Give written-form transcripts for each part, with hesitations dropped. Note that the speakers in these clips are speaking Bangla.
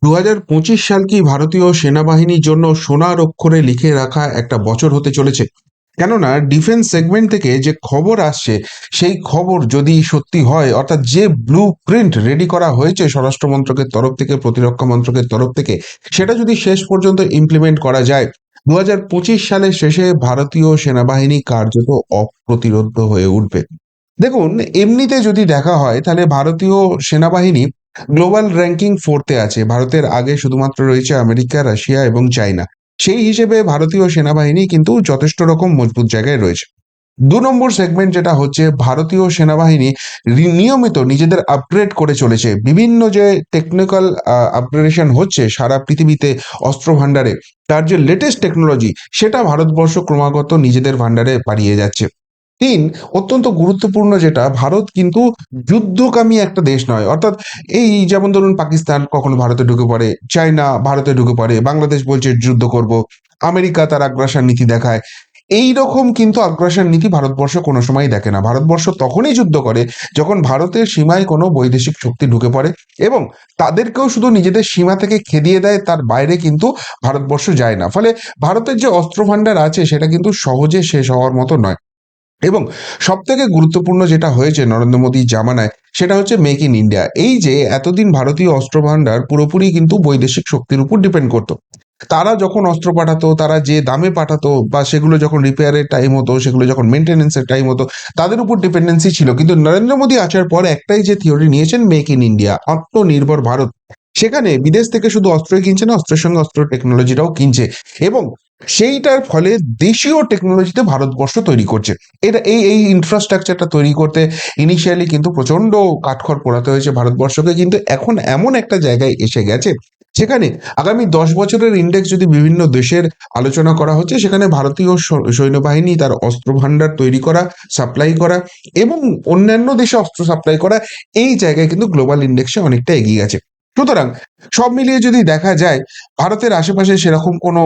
2025 সাল কি ভারতীয় সেনাবাহিনীর জন্য সোনার অক্ষরে লিখে রাখা একটা বছর হতে চলেছে? কেননা ডিফেন্স সেগমেন্ট থেকে যে খবর আসছে, সেই খবর যদি সত্যি হয়, অর্থাৎ যে ব্লু প্রিন্ট রেডি করা হয়েছে স্বরাষ্ট্র মন্ত্রকের তরফ থেকে, প্রতিরক্ষা মন্ত্রকের তরফ থেকে, সেটা যদি শেষ পর্যন্ত ইমপ্লিমেন্ট করা যায়, 2025 সালের শেষে ভারতীয় সেনাবাহিনী কার্যত অপ্রতিরোধ্য হয়ে উঠবে। দেখুন, এমনিতে যদি দেখা হয় তাহলে ভারতীয় সেনাবাহিনী গ্লোবাল র্যাঙ্কিং 4তে আছে। ভারতের আগে শুধুমাত্র রয়েছে আমেরিকা, রাশিয়া এবং চায়না। সেই হিসেবে ভারতীয় সেনাবাহিনী কিন্তু যথেষ্ট রকম মজবুত জায়গায় রয়েছে। 2 নম্বর সেগমেন্ট যেটা হচ্ছে, ভারতীয় সেনাবাহিনী নিয়মিত নিজেদের আপগ্রেড করে চলেছে। বিভিন্ন যে টেকনিক্যাল আপগ্রেডেশন হচ্ছে সারা পৃথিবীতে অস্ত্র ভান্ডারে, তার যে লেটেস্ট টেকনোলজি সেটা ভারতবর্ষ ক্রমাগত নিজেদের ভান্ডারে বাড়িয়ে যাচ্ছে। 3, অত্যন্ত গুরুত্বপূর্ণ যেটা, ভারত কিন্তু যুদ্ধকামী একটা দেশ নয়। অর্থাৎ এই যেমন ধরুন পাকিস্তান কখনো ভারতে ঢুকে পড়ে, চায়না ভারতে ঢুকে পড়ে, বাংলাদেশ বলছে যুদ্ধ করব, আমেরিকা তার আগ্রাসন নীতি দেখায়। এই রকম কিন্তু আগ্রাসন নীতি ভারতবর্ষ কোনো সময় দেখে না। ভারতবর্ষ তখনই যুদ্ধ করে যখন ভারতের সীমায় কোনো বৈদেশিক শক্তি ঢুকে পড়ে এবং তাদেরকেও শুধু নিজেদের সীমা থেকে খেদিয়ে দেয়, তার বাইরে কিন্তু ভারতবর্ষ যায় না। ফলে ভারতের যে অস্ত্র ভান্ডার আছে সেটা কিন্তু সহজে শেষ হওয়ার মতো নয়। এবং সবথেকে গুরুত্বপূর্ণ যেটা হয়েছে নরেন্দ্র মোদীর জামানায়, সেটা হচ্ছে মেক ইন ইন্ডিয়া। এই যে এতদিন ভারতীয় অস্ত্র ভান্ডার পুরোপুরি কিন্তু বৈদেশিক শক্তির উপর ডিপেন্ড করতো। তারা যখন অস্ত্র পাঠাতো, তারা যে দামে পাঠাতো, বা সেগুলো যখন রিপেয়ারের টাইম হতো, সেগুলো যখন মেনটেনেন্সের টাইম হতো, তাদের উপর ডিপেন্ডেন্সি ছিল। কিন্তু নরেন্দ্র মোদী আসার পর একটাই যে থিওরি নিয়েছেন, মেক ইন ইন্ডিয়া, আত্মনির্ভর ভারত। সেখানে বিদেশ থেকে শুধু অস্ত্রই কিনছে না, অস্ত্রের সঙ্গে অস্ত্র টেকনোলজিটাও কিনছে এবং সেইটার ফলে দেশীয় টেকনোলজিতে ভারতবর্ষ তৈরি করছে। এটা এই এই ইনফ্রাস্ট্রাকচারটা তৈরি করতে ইনিশিয়ালি কিন্তু প্রচন্ড কাঠখড় পোড়াতে হয়েছে ভারতবর্ষকে, কিন্তু এখন এমন একটা জায়গায় এসে গেছে সেখানে আগামী 10 বছরের ইন্ডেক্স যদি বিভিন্ন দেশের আলোচনা করা হচ্ছে, সেখানে ভারতীয় সৈন্যবাহিনী তার অস্ত্র ভান্ডার তৈরি করা, সাপ্লাই করা এবং অন্যান্য দেশে অস্ত্র সাপ্লাই করা, এই জায়গায় কিন্তু গ্লোবাল ইন্ডেক্সে অনেকটা এগিয়ে গেছে। সুতরাং সব মিলিয়ে যদি দেখা যায়, ভারতের আশেপাশে সেরকম কোনো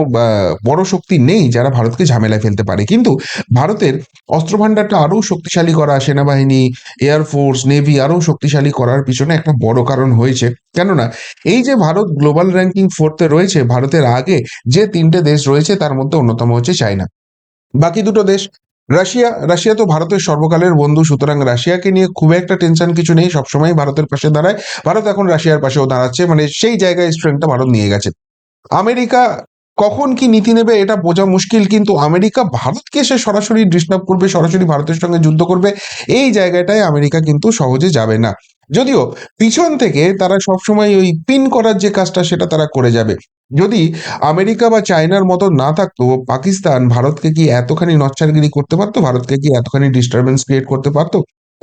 বড় শক্তি নেই যারা ভারতকে ঝামেলায় ফেলতে পারে। কিন্তু ভারতের অস্ত্র ভান্ডারটা আরো শক্তিশালী করা, সেনাবাহিনী, এয়ারফোর্স, নেভি আরো শক্তিশালী করার পিছনে একটা বড় কারণ হয়েছে। কেননা এই যে ভারত গ্লোবাল র্যাঙ্কিং 4তে রয়েছে, ভারতের আগে যে 3টে দেশ রয়েছে তার মধ্যে অন্যতম হচ্ছে চায়না। বাকি দুটো দেশ, রাশিয়া তো ভারতের সর্বকালের বন্ধু, সুতরাং রাশিয়াকে নিয়ে খুব একটা টেনশন কিছু নেই, সবসময় ভারতের পাশে দাঁড়ায়। ভারত এখন রাশিয়ার পাশেও দাঁড়াচ্ছে, মানে সেই জায়গায় স্ট্রেংথটা ভারত নিয়ে গেছে। আমেরিকা কখন কি নীতি নেবে এটা বোঝা মুশকিল, কিন্তু আমেরিকা ভারতকে সে সরাসরি ডিস্টার্ব করবে, সরাসরি ভারতের সঙ্গে যুদ্ধ করবে, এই জায়গাটায় আমেরিকা কিন্তু সহজে যাবে না। যদিও পিছন থেকে তারা সবসময় ওই পিন করার যে কাজটা সেটা তারা করে যাবে। যদি আমেরিকা বা চায়নার মতো না থাকতো, পাকিস্তান ভারতকে কি এতখানি নচ্ছারগিরি করতে পারতো, ভারতকে কি এতখানি ডিস্টারবেন্স ক্রিয়েট করতে পারতো?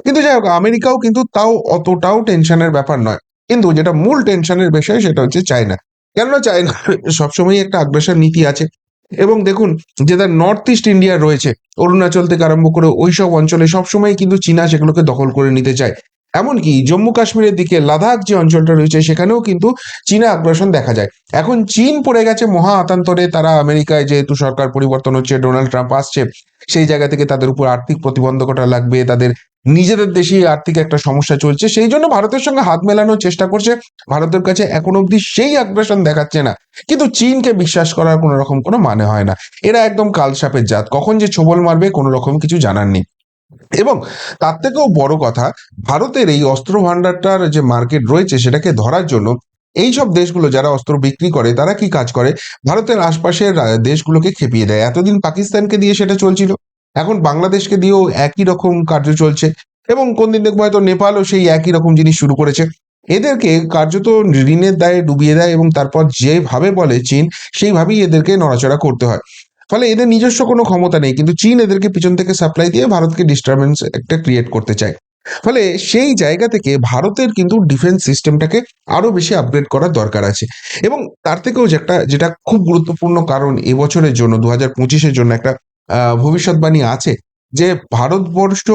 কিন্তু যাই হোক, আমেরিকাও কিন্তু তাও অতটাও টেনশনের ব্যাপার নয়। কিন্তু যেটা মূল টেনশনের বিষয় সেটা হচ্ছে চায়না। কেননা চায়না সবসময় একটা আগ্রাসন নীতি আছে। এবং দেখুন, যে তার নর্থ ইস্ট ইন্ডিয়া রয়েছে, অরুণাচল থেকে আরম্ভ করে ওইসব অঞ্চলে সবসময় কিন্তু চীনা সেগুলোকে দখল করে নিতে চায়। এমনকি জম্মু কাশ্মীরের দিকে লাদাখ যে অঞ্চলটা রয়েছে, সেখানেও কিন্তু চীনা আগ্রাসন দেখা যায়। এখন চীন পড়ে গেছে মহা আতান্তরে। তারা আমেরিকায় যেহেতু সরকার পরিবর্তন হচ্ছে, ডোনাল্ড ট্রাম্প আসছে, সেই জায়গা থেকে তাদের উপর আর্থিক প্রতিবন্ধকতা লাগবে, তাদের নিজেদের দেশেই আর্থিক একটা সমস্যা চলছে, সেই জন্য ভারতের সঙ্গে হাত মেলানোর চেষ্টা করছে। ভারতের কাছে এখন অবধি সেই আগ্রাসন দেখাচ্ছে না। কিন্তু চীনকে বিশ্বাস করার কোনো রকম কোনো মানে হয় না। এরা একদম কালসাপের জাত, কখন যে ছোবল মারবে কোনো রকম কিছু জানার নেই। এবং তার থেকেও বড় কথা, ভারতের এই অস্ত্র ভান্ডারটার যে মার্কেট রয়েছে সেটাকে ধরার জন্য এইসব দেশগুলো যারা অস্ত্র বিক্রি করে তারা কি কাজ করে, ভারতের আশপাশের দেশগুলোকে খেপিয়ে দেয়। এতদিন পাকিস্তানকে দিয়ে সেটা চলছিল, এখন বাংলাদেশকে দিয়েও একই রকম কার্য চলছে। এবং কোনদিন দেখবো হয়তো নেপালও সেই একই রকম জিনিস শুরু করেছে। এদেরকে কার্যত ঋণের দায়ে ডুবিয়ে দেয় এবং তারপর যেভাবে বলে চীন, সেইভাবেই এদেরকে নড়াচড়া করতে হয়। ফলে এদের নিজস্ব কোনো ক্ষমতা নেই, কিন্তু চীন এদেরকে পিছন থেকে সাপ্লাই দিয়ে ভারতকে ডিস্টারবেন্স একটা ক্রিয়েট করতে চায়। ফলে সেই জায়গা থেকে ভারতের কিন্তু ডিফেন্স সিস্টেমটাকে আরো বেশি আপগ্রেড করার দরকার আছে। এবং তার থেকেও যেটা খুব গুরুত্বপূর্ণ কারণ এবছরের জন্য, 2025-এর জন্য একটা ভবিষ্যৎবাণী আছে, যে ভারতবর্ষ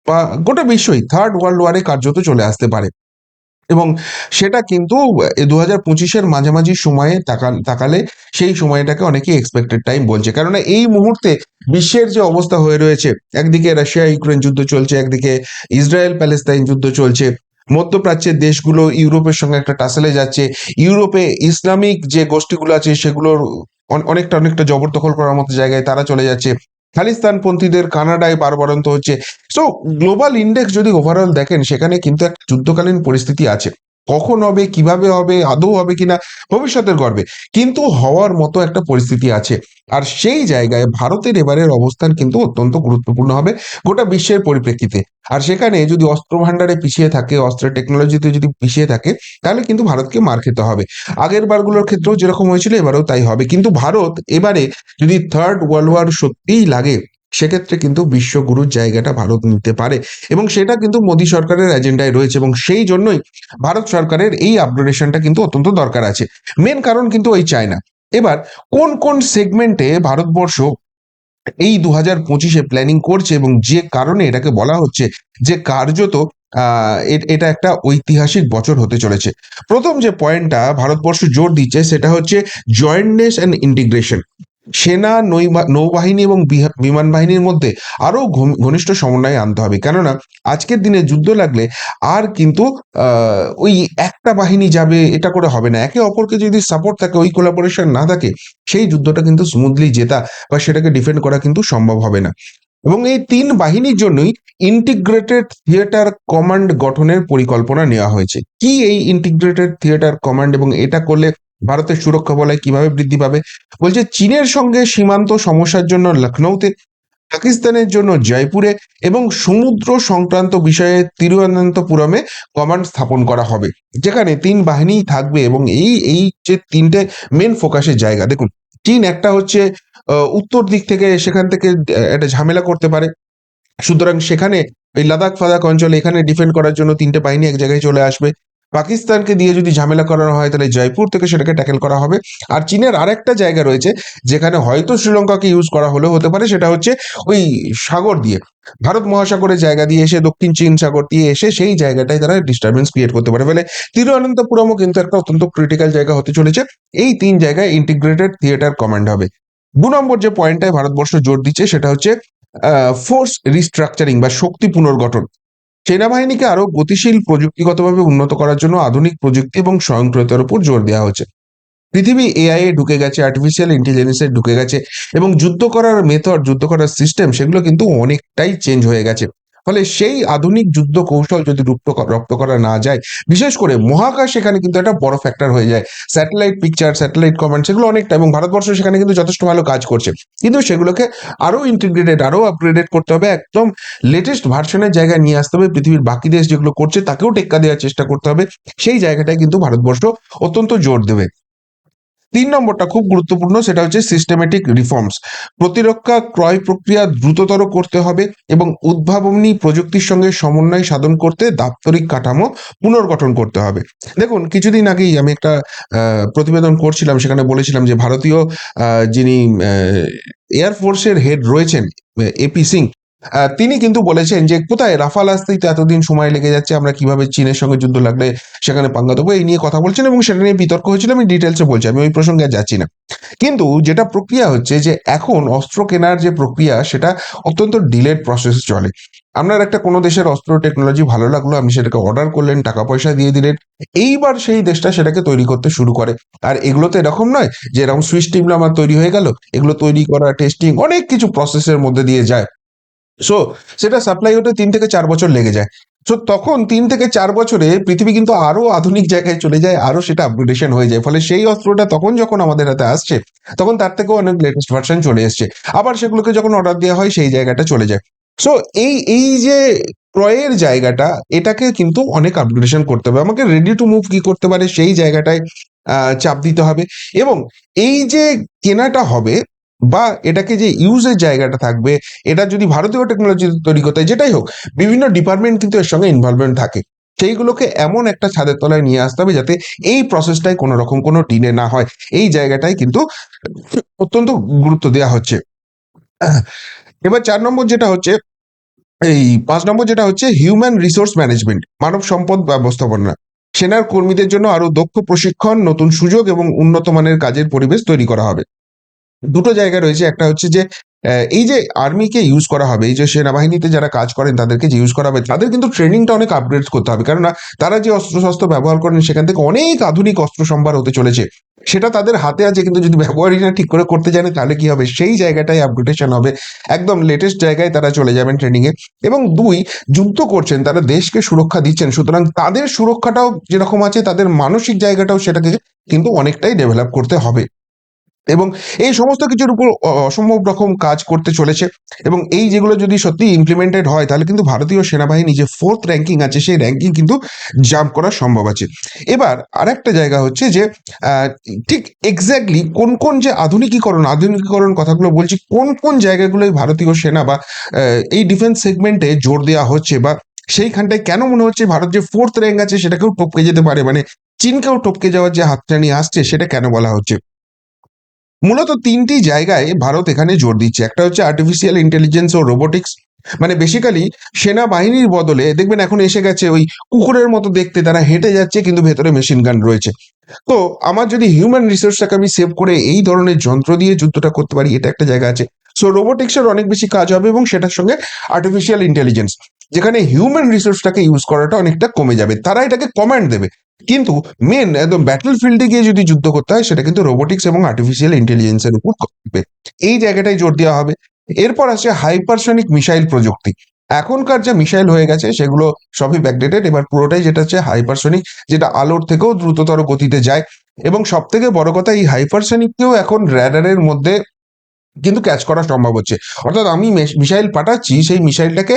বা গোটা বিশ্বই থার্ড ওয়ার্ল্ড ওয়ারে কার্যত চলে আসতে পারে। এবং সেটা কিন্তু 2025-এর মাঝামাঝি সময়ে তাকালে সেই সময়টাকে অনেকে এক্সপেক্টেড টাইম বলছে। কেননা এই মুহূর্তে বিশ্বের যে অবস্থা হয়ে রয়েছে, একদিকে রাশিয়া ইউক্রেন যুদ্ধ চলছে, একদিকে ইসরায়েল প্যালেস্তাইন যুদ্ধ চলছে, মধ্যপ্রাচ্যের দেশগুলো ইউরোপের সঙ্গে একটা টাসেলে যাচ্ছে। ইউরোপে ইসলামিক যে গোষ্ঠীগুলো আছে সেগুলোর অনেকটা অনেকটা জবরদখল করার মতো জায়গায় তারা চলে যাচ্ছে। খালিস্তানপন্থীদের কানাডায় বারবারন্ত হচ্ছে। সো গ্লোবাল ইন্ডেক্স যদি ওভারঅল দেখেন সেখানে কিন্তু একটা যুদ্ধকালীন পরিস্থিতি আছে। কখন হবে, কিভাবে হবে, আদৌ হবে কিনা ভবিষ্যতের গর্বে, কিন্তু হওয়ার মতো একটা পরিস্থিতি আছে। আর সেই জায়গায় ভারতের এবারের অবস্থান কিন্তু অত্যন্ত গুরুত্বপূর্ণ হবে গোটা বিশ্বের পরিপ্রেক্ষিতে। আর সেখানে যদি অস্ত্র ভান্ডারে পিছিয়ে থাকে, অস্ত্রের টেকনোলজিতে যদি পিছিয়ে থাকে, তাহলে কিন্তু ভারতকে মার খেতে হবে। আগের বারগুলোর ক্ষেত্রেও যেরকম হয়েছিল এবারেও তাই হবে। কিন্তু ভারত এবারে যদি থার্ড ওয়ার্ল্ড ওয়ার সত্যিই লাগে, সেক্ষেত্রে কিন্তু বিশ্বগুরুর জায়গাটা ভারত নিতে পারে, এবং সেটা কিন্তু মোদী সরকারের এজেন্ডায় রয়েছে, এবং সেই জন্যই ভারত সরকারের এই আপগ্রেডেশনটা কিন্তু অত্যন্ত দরকার আছে। মেন কারণ কিন্তু ওই চায়না। এবার কোন কোন সেগমেন্টে ভারতবর্ষ এই 2025-এ প্ল্যানিং করছে, এবং যে কারণে এটাকে বলা হচ্ছে যে কার্যত এটা একটা ঐতিহাসিক বছর হতে চলেছে। প্রথম যে পয়েন্টটা ভারতবর্ষ জোর দিচ্ছে সেটা হচ্ছে জয়েন্টনেস অ্যান্ড ইন্টিগ্রেশন। সেনা, নৌবাহিনী এবং বিমান বাহিনীর মধ্যে আরো ঘনিষ্ঠ সমন্বয় আনতে হবে, কেননা আজকের দিনে যুদ্ধ লাগলে আর কিন্তু ওই একটা বাহিনী যাবে এটা করে হবে না। একে অপরকে যদি সাপোর্ট থাকে, ওই কোলাবোরেশন না থাকে, সেই যুদ্ধটা কিন্তু স্মুথলি জেতা বা সেটাকে ডিফেন্ড করা কিন্তু সম্ভব হবে না। এবং এই তিন বাহিনীর জন্যই ইন্টিগ্রেটেড থিয়েটার কমান্ড গঠনের পরিকল্পনা নেওয়া হয়েছে। কি এই ইন্টিগ্রেটেড থিয়েটার কমান্ড, এবং এটা করলে ভারতের সুরক্ষা বলয় কিভাবে বৃদ্ধি পাবে? বলছে চীনের সঙ্গে সীমান্ত সমস্যার জন্য লখনৌতে, পাকিস্তানের জন্য জয়পুরে, এবং সমুদ্র সংক্রান্ত বিষয়ে তিরুঅনন্তপুরমে কমান্ড স্থাপন করা হবে, যেখানে তিন বাহিনী থাকবে। এবং এই এই যে তিনটে মেন ফোকাসের জায়গা, দেখুন চীন একটা হচ্ছে উত্তর দিক থেকে, সেখান থেকে একটা ঝামেলা করতে পারে। সুতরাং সেখানে ওই লাদাখ ফাদাখ অঞ্চলে এখানে ডিফেন্ড করার জন্য তিনটে বাহিনী এক জায়গায় চলে আসবে। পাকিস্তানকে দিয়ে যদি ঝামেলা করানো হয় তাহলে জয়পুর থেকে সেটাকে ট্যাকেল করা হবে। আর চীনের আরেকটা জায়গা রয়েছে যেখানে হয়তো শ্রীলঙ্কাকে ইউজ করা হলেও হতে পারে, সেটা হচ্ছে ওই সাগর দিয়ে, ভারত মহাসাগরের জায়গা দিয়ে এসে, দক্ষিণ চীন সাগর দিয়ে এসে সেই জায়গাটায় তারা ডিস্টারবেন্স ক্রিয়েট করতে পারে। ফলে তিরুঅনন্তপুরমও কিন্তু একটা অত্যন্ত ক্রিটিক্যাল জায়গা হতে চলেছে। এই তিন জায়গায় ইন্টিগ্রেটেড থিয়েটার কমান্ড হবে। 2 নম্বর যে পয়েন্টটায় ভারতবর্ষ জোর দিচ্ছে সেটা হচ্ছে ফোর্স রিস্ট্রাকচারিং বা শক্তি পুনর্গঠন। সেনাবাহিনীকে আরো গতিশীল, প্রযুক্তিগতভাবে উন্নত করার জন্য আধুনিক প্রযুক্তি এবং স্বয়ংক্রিয়তার উপর জোর দেওয়া হচ্ছে। পৃথিবী এআই এ ঢুকে গেছে, আর্টিফিশিয়াল ইন্টেলিজেন্সে ঢুকে গেছে, এবং যুদ্ধ করার মেথড, যুদ্ধ করার সিস্টেম, সেগুলো কিন্তু অনেকটাই চেঞ্জ হয়ে গেছে। ফলে সেই আধুনিক যুদ্ধ কৌশল যদি রপ্ত করা না যায়, বিশেষ করে মহাকাশ, সেখানে কিন্তু একটা বড় ফ্যাক্টর হয়ে যায়। স্যাটেলাইট পিকচার, স্যাটেলাইট কমান্ড, সেগুলো অনেকটা, এবং ভারতবর্ষ সেখানে কিন্তু যথেষ্ট ভালো কাজ করছে। কিন্তু সেগুলোকে আরো ইন্টিগ্রেটেড, আরো আপগ্রেডেড করতে হবে, একদম লেটেস্ট ভার্সনের জায়গায় নিয়ে আসতে হবে। পৃথিবীর বাকি দেশ যেগুলো করছে তাকেও টেক্কা দেওয়ার চেষ্টা করতে হবে। সেই জায়গাটায় কিন্তু ভারতবর্ষ অত্যন্ত জোর দেবে। 3 নম্বরটা খুব গুরুত্বপূর্ণ, সেটা হচ্ছে সিস্টেমেটিক রিফর্মস। প্রতিরক্ষা ক্রয় প্রক্রিয়া দ্রুততর করতে হবে, এবং উদ্ভাবনী প্রযুক্তির সঙ্গে সমন্বয় সাধন করতে দাপ্তরিক কাঠামো পুনর্গঠন করতে হবে। দেখুন কিছুদিন আগেই আমি একটা প্রতিবেদন করছিলাম, সেখানে বলেছিলাম যে ভারতীয় যিনি এয়ারফোর্সের হেড রয়েছেন, এপি সিং, তিনি কিন্তু বলেছেন যে কোথায় রাফাল আসতেই তো এতদিন সময় লেগে যাচ্ছে, আমরা কিভাবে চীনের সঙ্গে যুদ্ধ লাগলে সেখানে পাঙ্গা দেবো, এই নিয়ে কথা বলছেন, এবং সেটা নিয়ে বিতর্ক হয়েছিল। আমি ডিটেলসে বলছি, আমি ওই প্রসঙ্গে আর যাচ্ছি না। কিন্তু যেটা প্রক্রিয়া হচ্ছে যে এখন অস্ত্র কেনার যে প্রক্রিয়া, সেটা অত্যন্ত ডিলেড প্রসেস চলে। আপনার একটা কোনো দেশের অস্ত্র টেকনোলজি ভালো লাগলো, আপনি সেটাকে অর্ডার করলেন, টাকা পয়সা দিয়ে দিলেন, এইবার সেই দেশটা সেটাকে তৈরি করতে শুরু করে। আর এগুলো তো এরকম নয় যে এরকম সুইচ টিপলে আমার তৈরি হয়ে গেল। এগুলো তৈরি করা, টেস্টিং, অনেক কিছু প্রসেসের মধ্যে দিয়ে যায়। সো সেটা সাপ্লাই হতে 3 থেকে 4 বছর লেগে যায়। সো তখন 3 থেকে 4 বছরে পৃথিবী কিন্তু আরো আধুনিক জায়গায় চলে যায়, আরো সেটা আপগ্রেডেশন হয়ে যায়। ফলে সেই অস্ত্রটা তখন যখন আমাদের হাতে আসছে, তখন তার থেকেও অনেক লেটেস্ট ভার্সন চলে এসছে। আবার সেগুলোকে যখন অর্ডার দেওয়া হয়, সেই জায়গাটা চলে যায়। সো এই এই যে ক্রয়ের জায়গাটা, এটাকে কিন্তু অনেক আপগ্রেডেশন করতে হবে। আমাকে রেডি টু মুভ কি করতে পারে সেই জায়গাটায় চাপ দিতে হবে। এবং এই যে কেনাটা হবে, বা এটাকে যে ইউজের জায়গাটা থাকবে, এটা যদি ভারতীয় টেকনোলজি তৈরি করতে হয়, যেটাই হোক, বিভিন্ন ডিপার্টমেন্ট কিন্তু এর সঙ্গে ইনভলভমেন্ট থাকে। সেইগুলোকে এমন একটা ছাদের তলায় নিয়ে আসতে হবে যাতে এই প্রসেসটাই কোনো রকম কোনো ডিলে না হয়। এই জায়গাটাই কিন্তু অত্যন্ত গুরুত্ব দেওয়া হচ্ছে। এবার 4 নম্বর যেটা হচ্ছে, এই 5 নম্বর যেটা হচ্ছে হিউম্যান রিসোর্স ম্যানেজমেন্ট, মানব সম্পদ ব্যবস্থাপনা। সেনার কর্মীদের জন্য আরো দক্ষ প্রশিক্ষণ, নতুন সুযোগ এবং উন্নত মানের কাজের পরিবেশ তৈরি করা হবে। দুটো জায়গা রয়েছে, একটা হচ্ছে যে এই যে আর্মিকে ইউজ করা হবে, এই যে সেনাবাহিনীতে যারা কাজ করেন তাদেরকে যে ইউজ করা হবে, তাদের কিন্তু ট্রেনিংটা অনেক আপগ্রেড করতে হবে, কেননা তারা যে অস্ত্রশস্ত্র ব্যবহার করেন সেখান থেকে অনেক আধুনিক অস্ত্র সম্ভার হতে চলেছে। সেটা তাদের হাতে আছে, কিন্তু যদি ব্যবহারই না ঠিক করে করতে জানে তাহলে কি হবে, সেই জায়গাটায় আপগ্রেডেশন হবে। একদম লেটেস্ট জায়গায় তারা চলে যাবেন ট্রেনিং এ। এবং দুই, যুদ্ধ করছেন, তারা দেশকে সুরক্ষা দিচ্ছেন, সুতরাং তাদের সুরক্ষাটাও যেরকম আছে তাদের মানসিক জায়গাটাও সেটাকে কিন্তু অনেকটাই ডেভেলপ করতে হবে। এবং এই সমস্ত কিছুর উপর অসম্ভব রকম কাজ করতে চলেছে। এবং এই যেগুলো যদি সত্যি ইমপ্লিমেন্টেড হয় তাহলে কিন্তু ভারতীয় সেনাবাহিনী যে ফোর্থ র্যাঙ্কিং আছে সেই র্যাঙ্কিং কিন্তু জাম্প করা সম্ভব আছে। এবার আরেকটা জায়গা হচ্ছে যে আহ, ঠিক এক্স্যাক্টলি কোন কোন যে আধুনিকীকরণ আধুনিকীকরণ কথাগুলো বলছি, কোন কোন জায়গাগুলোই ভারতীয় সেনা বা এই ডিফেন্স সেগমেন্টে জোর দেওয়া হচ্ছে, বা সেইখানটায় কেন মনে হচ্ছে ভারত যে ফোর্থ র্যাঙ্ক আছে সেটাকেও টপকে যেতে পারে, মানে চীনকেও টপকে যাওয়ার যে হাতছানি আসছে সেটা কেন বলা হচ্ছে। মূলত তিনটি জায়গায় ভারত এখানে জোর দিচ্ছে। একটা হচ্ছে আর্টিফিশিয়াল ইন্টেলিজেন্স ও রোবোটিক্স, মানে বেসিক্যালি সেনাবাহিনীর বদলে দেখবেন এখন এসে গেছে ওই কুকুরের মতো দেখতে, তারা হেঁটে যাচ্ছে কিন্তু ভেতরে মেশিন গান রয়েছে। তো আমার যদি হিউম্যান রিসোর্সটাকে আমি সেভ করে এই ধরনের যন্ত্র দিয়ে যুদ্ধটা করতে পারি, এটা একটা জায়গা আছে। সো রোবোটিক্সের অনেক বেশি কাজ হবে, এবং সেটার সঙ্গে আর্টিফিশিয়াল ইন্টেলিজেন্স, যেখানে হিউম্যান রিসোর্সটাকে ইউজ করাটা অনেকটা কমে যাবে, তারা এটাকে কমান্ড দেবে। কিন্তু মেন একদম ব্যাটল ফিল্ডে গিয়ে যদি যুদ্ধ করতে হয় সেটা কিন্তু রোবোটিক্স এবং আর্টিফিশিয়াল ইন্টেলিজেন্সের উপর করবে। এই জায়গাটায় জোর দেওয়া হবে। এরপর আসছে হাইপারসনিক মিসাইল প্রযুক্তি। এখনকার যে মিসাইল হয়ে গেছে সেগুলো সবই ব্যাকডেটেড, এবার পুরোটাই যেটা হচ্ছে হাইপারসনিক, যেটা আলোর থেকেও দ্রুততর গতিতে যায়। এবং সব থেকে বড় কথা, এই হাইপারসনিককেও এখন র্যাডারের মধ্যে কিন্তু ক্যাচ করা সম্ভব হচ্ছে। অর্থাৎ আমি মিসাইল পাঠাচ্ছি, সেই মিসাইলটাকে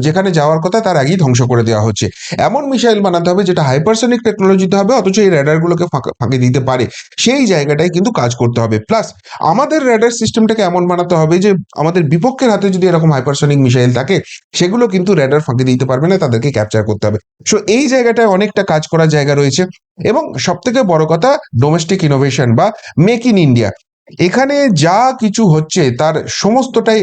যেখানে যাওয়ার কথা তার আগেই ধ্বংস করে দেওয়া হচ্ছে। এমন মিসাইল বানাতে হবে যেটা হাইপারসনিক টেকনোলজিতে হবে, অথচ এই র্যাডারগুলোকে ফাঁকি দিতে পারে, সেই জায়গাটায় কিন্তু কাজ করতে হবে। প্লাস আমাদের র্যাডার সিস্টেমটাকে এমন বানাতে হবে যে আমাদের বিপক্ষের হাতে যদি এরকম হাইপারসনিক মিসাইল থাকে সেগুলো কিন্তু র্যাডার ফাঁকি দিতে পারবে না, তাদেরকে ক্যাপচার করতে হবে। সো এই জায়গাটায় অনেকটা কাজ করার জায়গা রয়েছে। এবং সব থেকে বড় কথা, ডোমেস্টিক ইনোভেশন বা মেক ইন ইন্ডিয়া। এখানে যা কিছু হচ্ছে তার সমস্তটাই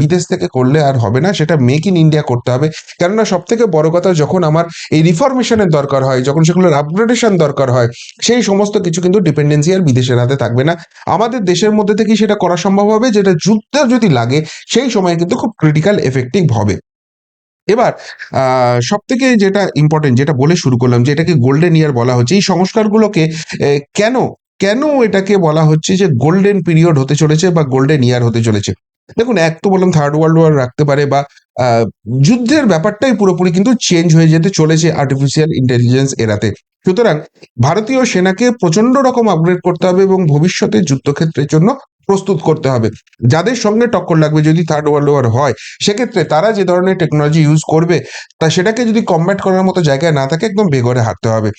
বিদেশ থেকে করলে আর হবে না, সেটা মেক ইন ইন্ডিয়া করতে হবে। কেননা সব থেকে বড় কথা, যখন আমার এই রিফরমেশনের দরকার হয়, যখন সেগুলোর আপগ্রেডেশন দরকার হয়, সেই সমস্ত কিছু কিন্তু ডিপেন্ডেন্সি আর বিদেশের হাতে থাকবে না, আমাদের দেশের মধ্যে থেকেই সেটা করা সম্ভব হবে, যেটা যুদ্ধ যদি লাগে সেই সময় কিন্তু খুব ক্রিটিক্যাল এফেক্টিভ হবে। এবার সব থেকে যেটা ইম্পর্টেন্ট, যেটা বলে শুরু করলাম যে এটাকে গোল্ডেন ইয়ার বলা হচ্ছে, এই সংস্কারগুলোকে কেন কেন এটাকে বলা হচ্ছে যে গোল্ডেন পিরিয়ড হতে চলেছে বা গোল্ডেন ইয়ার হতে চলেছে। দেখুন, এক তো বললাম থার্ড ওয়ার্ল্ড ওয়ার রাখতে পারে, বা আহ, যুদ্ধের ব্যাপারটাই পুরোপুরি কিন্তু চেঞ্জ হয়ে যেতে চলেছে আর্টিফিশিয়াল ইন্টেলিজেন্স এরাতে। সুতরাং ভারতীয় সেনাকে প্রচন্ড রকম আপগ্রেড করতে হবে এবং ভবিষ্যতে যুদ্ধক্ষেত্রের জন্য প্রস্তুত করতে হবে। যাদের সঙ্গে টক্কর লাগবে যদি থার্ড ওয়ার্ল্ড ওয়ার হয়, সেক্ষেত্রে তারা যে ধরনের টেকনোলজি ইউজ করবে তা সেটাকে যদি কমব্যাট করার মতো জায়গায় না থাকে, একদম বেঘরে হাঁটতে হবে।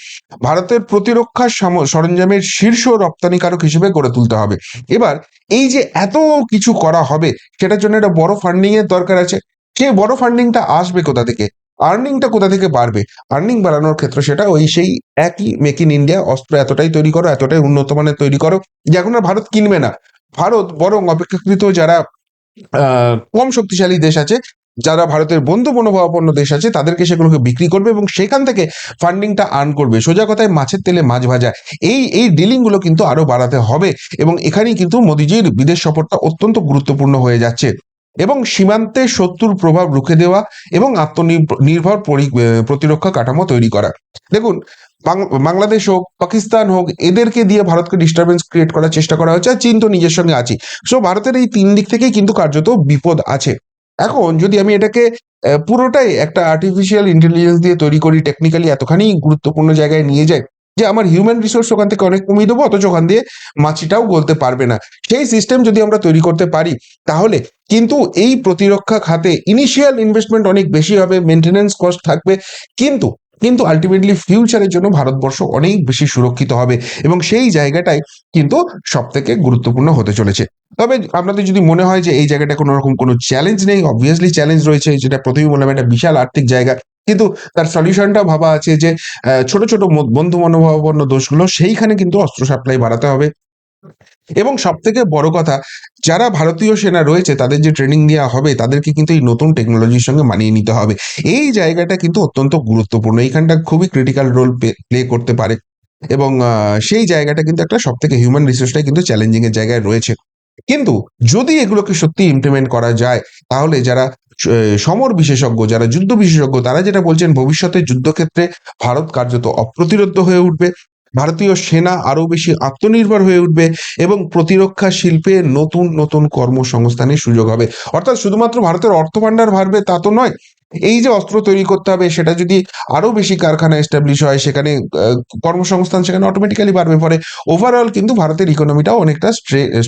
ভারতের প্রতিরক্ষা সরঞ্জামের শীর্ষ রপ্তানিকারক হিসেবে গড়ে তুলতে হবে। এবার এই যে এত কিছু করা হবে, সেটার জন্য একটা বড় ফান্ডিং এর দরকার আছে। সেই বড় ফান্ডিংটা আসবে কোথা থেকে, আর্নিংটা কোথা থেকে বাড়বে? আর্নিং বাড়ানোর ক্ষেত্রে সেটা ওই সেই একই মেক ইন ইন্ডিয়া, অস্ত্র এতটাই তৈরি করো, এতটাই উন্নত মানের তৈরি করো যে এখন আর ভারত কিনবে না। ভারত বরং অপেক্ষাকৃত যারা কম শক্তিশালী দেশ আছে, যারা ভারতের বন্ধু মনোভাবাপন্ন দেশ আছে, তাদেরকে সেগুলোকে বিক্রি করবে এবং সেখান থেকে ফান্ডিংটা আর্ন করবে। সোজা কথায় মাছের তেলে মাছ ভাজা, এই ডিলিং গুলো কিন্তু আরো বাড়াতে হবে। এবং এখানেই কিন্তু মোদিজির বিদেশ সফরটা অত্যন্ত গুরুত্বপূর্ণ হয়ে যাচ্ছে। এবং সীমান্তে শত্রুর প্রভাব রুখে দেওয়া এবং আত্মনির্ভর প্রতিরক্ষা কাঠামো তৈরি করা। দেখুন, বাংলাদেশ হোক, পাকিস্তান হোক, এদেরকে দিয়ে ভারতকে ডিস্টারবেন্স ক্রিয়েট করার চেষ্টা করা হচ্ছে, আর চীন তো নিজের সঙ্গে আছে। সো ভারতের এই তিন দিক থেকেই কিন্তু কার্যত বিপদ আছে। এখন যদি আমি এটাকে পুরোটাই একটা আর্টিফিশিয়াল ইন্টেলিজেন্স দিয়ে তৈরি করি, টেকনিক্যালি এতখানি গুরুত্বপূর্ণ জায়গায় নিয়ে যায় যে আমার হিউম্যান রিসোর্স ওখান থেকে অনেক কমিয়ে দেবো, অথচ ওখান দিয়ে মাছিটাও গলতে পারবে না, সেই সিস্টেম যদি আমরা তৈরি করতে পারি, তাহলে কিন্তু এই প্রতিরক্ষা খাতে ইনিশিয়াল ইনভেস্টমেন্ট অনেক বেশি হবে, মেনটেনেন্স কস্ট থাকবে, কিন্তু কিন্তু আলটিমেটলি ফিউচারের জন্য ভারতবর্ষ অনেক বেশি সুরক্ষিত হবে। এবং সেই জায়গাটাই কিন্তু সব থেকে গুরুত্বপূর্ণ হতে চলেছে। তবে আপনাদের যদি মনে হয় যে এই জায়গাটা কোনো রকম কোনো চ্যালেঞ্জ নেই, অবভিয়াসলি চ্যালেঞ্জ রয়েছে, যেটা প্রথমেই বললাম একটা বিশাল আর্থিক জায়গা, কিন্তু তার সলিউশনটাও ভাবা আছে যে ছোট ছোট বন্ধু মনোভাবাপন্ন দোষগুলো সেইখানে কিন্তু অস্ত্র সাপ্লাই বাড়াতে হবে। এবং সব থেকে বড় কথা, যারা ভারতীয় সেনা রয়েছে তাদের যে ট্রেনিং দেওয়া হবে তাদেরকে কিন্তু এই নতুন টেকনোলজির সঙ্গে মানিয়ে নিতে হবে। এই জায়গাটা কিন্তু অত্যন্ত গুরুত্বপূর্ণ, এইখানটা খুবই ক্রিটিক্যাল রোল প্লে করতে পারে। এবং সেই জায়গাটা কিন্তু একটা সব থেকে হিউম্যান রিসোর্সটাই কিন্তু চ্যালেঞ্জিং এর জায়গায় রয়েছে। কিন্তু যদি এগুলোকে সত্যি ইমপ্লিমেন্ট করা যায়, তাহলে যারা সমর বিশেষজ্ঞ, যারা যুদ্ধ বিশেষজ্ঞ, তারা যেটা বলছেন ভবিষ্যতে যুদ্ধক্ষেত্রে ভারত কার্যত অপ্রতিরোধ্য হয়ে উঠবে। ভারতীয় সেনা আরো বেশি আত্মনির্ভর হয়ে উঠবে এবং প্রতিরক্ষা শিল্পে নতুন নতুন কর্মসংস্থানের সুযোগ হবে। অর্থাৎ শুধুমাত্র ভারতের অর্থভান্ডার বাড়বে তা তো নয়, এই যে অস্ত্র তৈরি করতে হবে সেটা যদি আরো বেশি কারখানা এস্টাবলিশ হয়, সেখানে কর্মসংস্থান সেখানে অটোমেটিক্যালি বাড়বে, পরে ওভারঅল কিন্তু ভারতের ইকোনমিটাও অনেকটা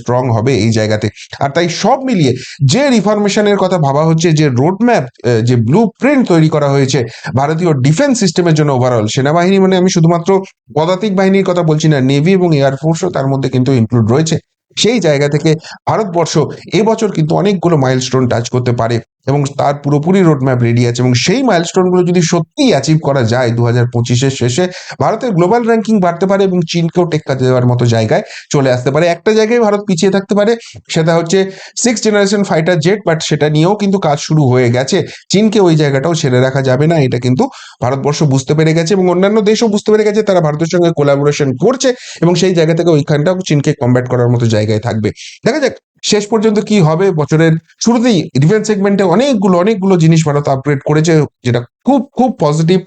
স্ট্রং হবে এই জায়গাতে। আর তাই সব মিলিয়ে যে রিফরমেশনের কথা ভাবা হচ্ছে, যে রোডম্যাপ, যে ব্লু প্রিন্ট তৈরি করা হয়েছে ভারতীয় ডিফেন্স সিস্টেমের জন্য ওভারঅল, সেনাবাহিনী মানে আমি শুধুমাত্র পদাতিক বাহিনীর কথা বলছি না, নেভি এবং এয়ারফোর্সও তার মধ্যে কিন্তু ইনক্লুড রয়েছে। সেই জায়গা থেকে ভারতবর্ষ এবছর কিন্তু অনেকগুলো মাইলস্টোন টাচ করতে পারে এবং তার পুরোপুরি রোডম্যাপ রেডি আছে, এবং সেই মাইলস্টোনগুলো যদি সত্যি অ্যাচিভ করা যায় 2025-এর শেষে, ভারতের গ্লোবাল র্যাঙ্কিং বাড়তে পারে এবং চীনকেও টেক্কা দেওয়ার মতো জায়গায় চলে আসতে পারে। একটা জায়গায় ভারত পিছিয়ে থাকতে পারে, সেটা হচ্ছে 6th generation fighter jet, but সেটা নিয়েও কিন্তু কাজ শুরু হয়ে গেছে। চীনকে ওই জায়গাটাও ছেড়ে রাখা যাবে না, এটা কিন্তু ভারতবর্ষ বুঝতে পেরে গেছে এবং অন্যান্য দেশও বুঝতে পেরে গেছে। তারা ভারতের সঙ্গে কোলাবোরেশন করছে এবং সেই জায়গা থেকে ওইখানটাও চীনকে কম্ব্যাট করার মতো জায়গায় থাকবে। দেখা যাক শেষ পর্যন্ত কি হবে। বছরের শুরুতেই ডিফেন্স সেগমেন্টে অনেকগুলো অনেকগুলো জিনিস ভারত আপগ্রেড করেছে, যেটা খুব খুব পজিটিভ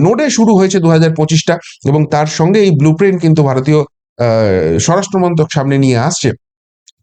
নোটে শুরু হয়েছে 2025টা, এবং তার সঙ্গে এই ব্লু প্রিন্ট কিন্তু ভারতীয় স্বরাষ্ট্র মন্ত্রক সামনে নিয়ে আসছে।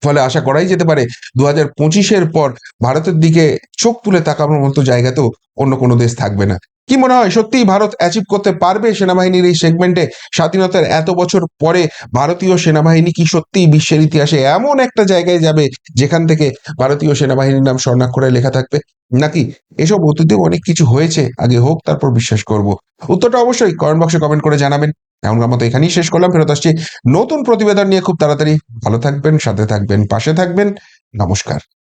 ফলে আশা করাই যেতে পারে 2025-এর পর ভারতের দিকে চোখ তুলে তাকানোর মতো জায়গাতেও অন্য কোনো দেশ থাকবে না। কি মনে হয়, সত্যিই ভারত অ্যাচিভ করতে পারবে সেনাবাহিনীর এই সেগমেন্টে? স্বাধীনতার এত বছর পরে ভারতীয় সেনাবাহিনী কি সত্যিই বিশ্বের ইতিহাসে এমন একটা জায়গায় যাবে যেখান থেকে ভারতীয় সেনাবাহিনীর নাম স্বর্ণাক্ষরে লেখা থাকবে? নাকি এসব অতীতেও অনেক কিছু হয়েছে, আগে হোক তারপর বিশ্বাস করব? উত্তরটা অবশ্যই কমেন্ট বক্সে কমেন্ট করে জানাবেন। এমনকার মতো এখানেই শেষ করলাম, ফেরত আসছি নতুন প্রতিবেদন নিয়ে খুব তাড়াতাড়ি। ভালো থাকবেন, সাথে থাকবেন, পাশে থাকবেন। নমস্কার।